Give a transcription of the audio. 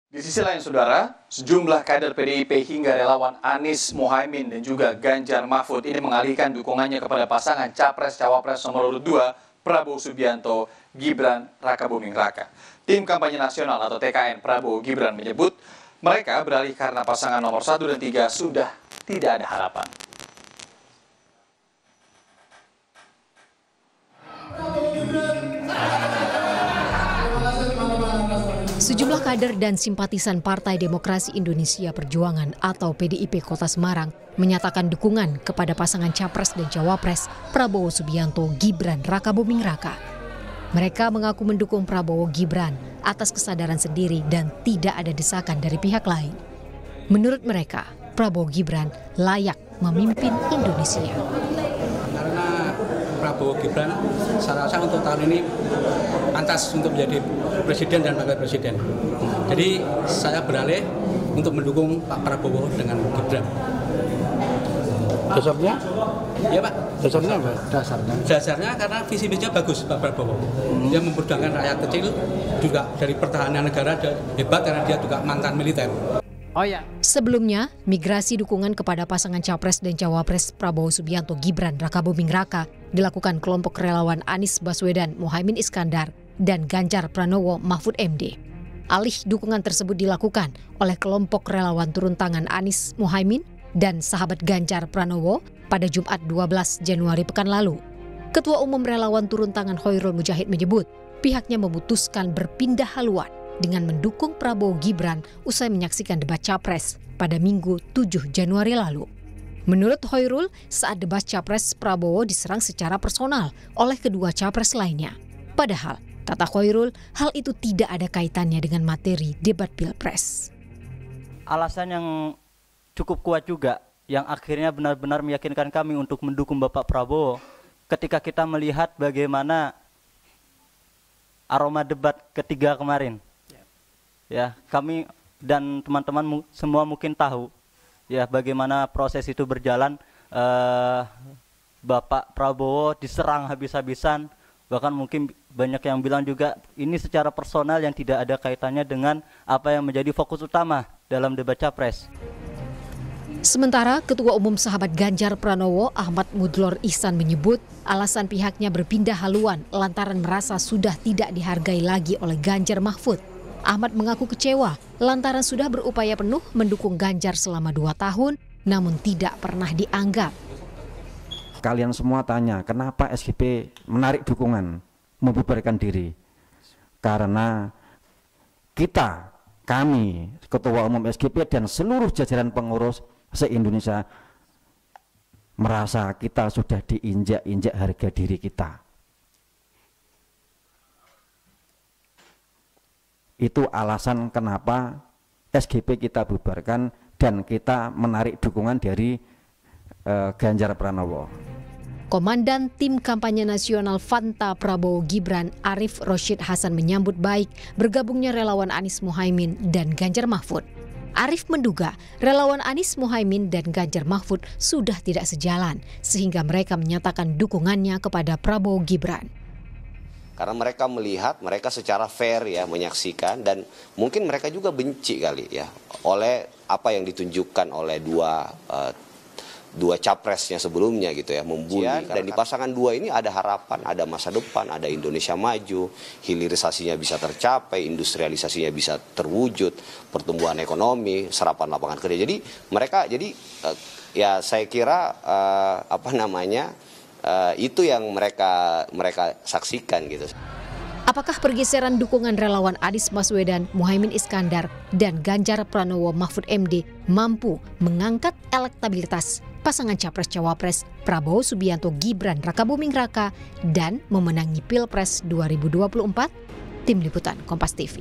Di sisi lain, saudara, sejumlah kader PDIP hingga relawan Anies Mohaimin dan juga Ganjar Mahfud ini mengalihkan dukungannya kepada pasangan Capres-Cawapres nomor urut 2, Prabowo Subianto, Gibran Rakabuming Raka. Tim Kampanye Nasional atau TKN Prabowo Gibran menyebut mereka beralih karena pasangan nomor 1 dan 3 sudah tidak ada harapan. Sejumlah kader dan simpatisan Partai Demokrasi Indonesia Perjuangan atau PDIP Kota Semarang menyatakan dukungan kepada pasangan Capres dan Cawapres Prabowo Subianto Gibran Rakabuming Raka. Mereka mengaku mendukung Prabowo Gibran atas kesadaran sendiri dan tidak ada desakan dari pihak lain. Menurut mereka, Prabowo Gibran layak memimpin Indonesia. Karena Prabowo Gibran saya rasa untuk tahun ini pantas untuk menjadi presiden dan wakil presiden. Jadi saya beralih untuk mendukung Pak Prabowo dengan Gibran. Dasarnya? Iya Pak. Dasarnya apa? Dasarnya karena visi misinya bagus Pak Prabowo. Dia memperjuangkan rakyat kecil, juga dari pertahanan negara hebat karena dia juga mantan militer. Oh ya. Sebelumnya, migrasi dukungan kepada pasangan Capres dan Cawapres Prabowo Subianto Gibran Rakabuming Raka dilakukan kelompok relawan Anies Baswedan Mohaimin Iskandar dan Ganjar Pranowo Mahfud MD. Alih dukungan tersebut dilakukan oleh kelompok relawan turun tangan Anies Mohaimin dan sahabat Ganjar Pranowo pada Jumat 12 Januari pekan lalu. Ketua Umum Relawan Turun Tangan Hoirul Mujahid menyebut pihaknya memutuskan berpindah haluan dengan mendukung Prabowo Gibran usai menyaksikan debat Capres pada Minggu 7 Januari lalu. Menurut Hoirul, saat debat Capres Prabowo diserang secara personal oleh kedua Capres lainnya. Padahal, kata Hoirul, hal itu tidak ada kaitannya dengan materi debat Pilpres. Alasan yang cukup kuat juga, yang akhirnya benar-benar meyakinkan kami untuk mendukung Bapak Prabowo, ketika kita melihat bagaimana aroma debat ketiga kemarin. Ya, kami dan teman-teman semua mungkin tahu ya bagaimana proses itu berjalan. Bapak Prabowo diserang habis-habisan, bahkan mungkin banyak yang bilang juga ini secara personal yang tidak ada kaitannya dengan apa yang menjadi fokus utama dalam debat Capres. Sementara Ketua Umum Sahabat Ganjar Pranowo Ahmad Mudlor Ihsan menyebut alasan pihaknya berpindah haluan lantaran merasa sudah tidak dihargai lagi oleh Ganjar Mahfud. Ahmad mengaku kecewa lantaran sudah berupaya penuh mendukung Ganjar selama 2 tahun namun tidak pernah dianggap. Kalian semua tanya kenapa SGP menarik dukungan, membubarkan diri. Karena kami Ketua Umum SGP dan seluruh jajaran pengurus se-Indonesia merasa kita sudah diinjak-injak harga diri kita. Itu alasan kenapa SGP kita bubarkan dan kita menarik dukungan dari Ganjar Pranowo. Komandan Tim Kampanye Nasional Fanta Prabowo Gibran Arif Roshid Hasan menyambut baik bergabungnya relawan Anies Mohaimin dan Ganjar Mahfud. Arif menduga relawan Anies Mohaimin dan Ganjar Mahfud sudah tidak sejalan sehingga mereka menyatakan dukungannya kepada Prabowo Gibran. Karena mereka melihat, mereka secara fair ya menyaksikan dan mungkin mereka juga benci kali ya oleh apa yang ditunjukkan oleh dua capresnya sebelumnya gitu ya, membuli. Dan di pasangan 2 ini ada harapan, ada masa depan, ada Indonesia maju, hilirisasinya bisa tercapai, industrialisasinya bisa terwujud, pertumbuhan ekonomi, serapan lapangan kerja. Jadi mereka ya saya kira itu yang mereka saksikan gitu. Apakah pergeseran dukungan relawan Anies Baswedan, Mohaimin Iskandar, dan Ganjar Pranowo Mahfud MD mampu mengangkat elektabilitas pasangan Capres-Cawapres Prabowo Subianto Gibran Rakabuming Raka dan memenangi Pilpres 2024? Tim Liputan Kompas TV.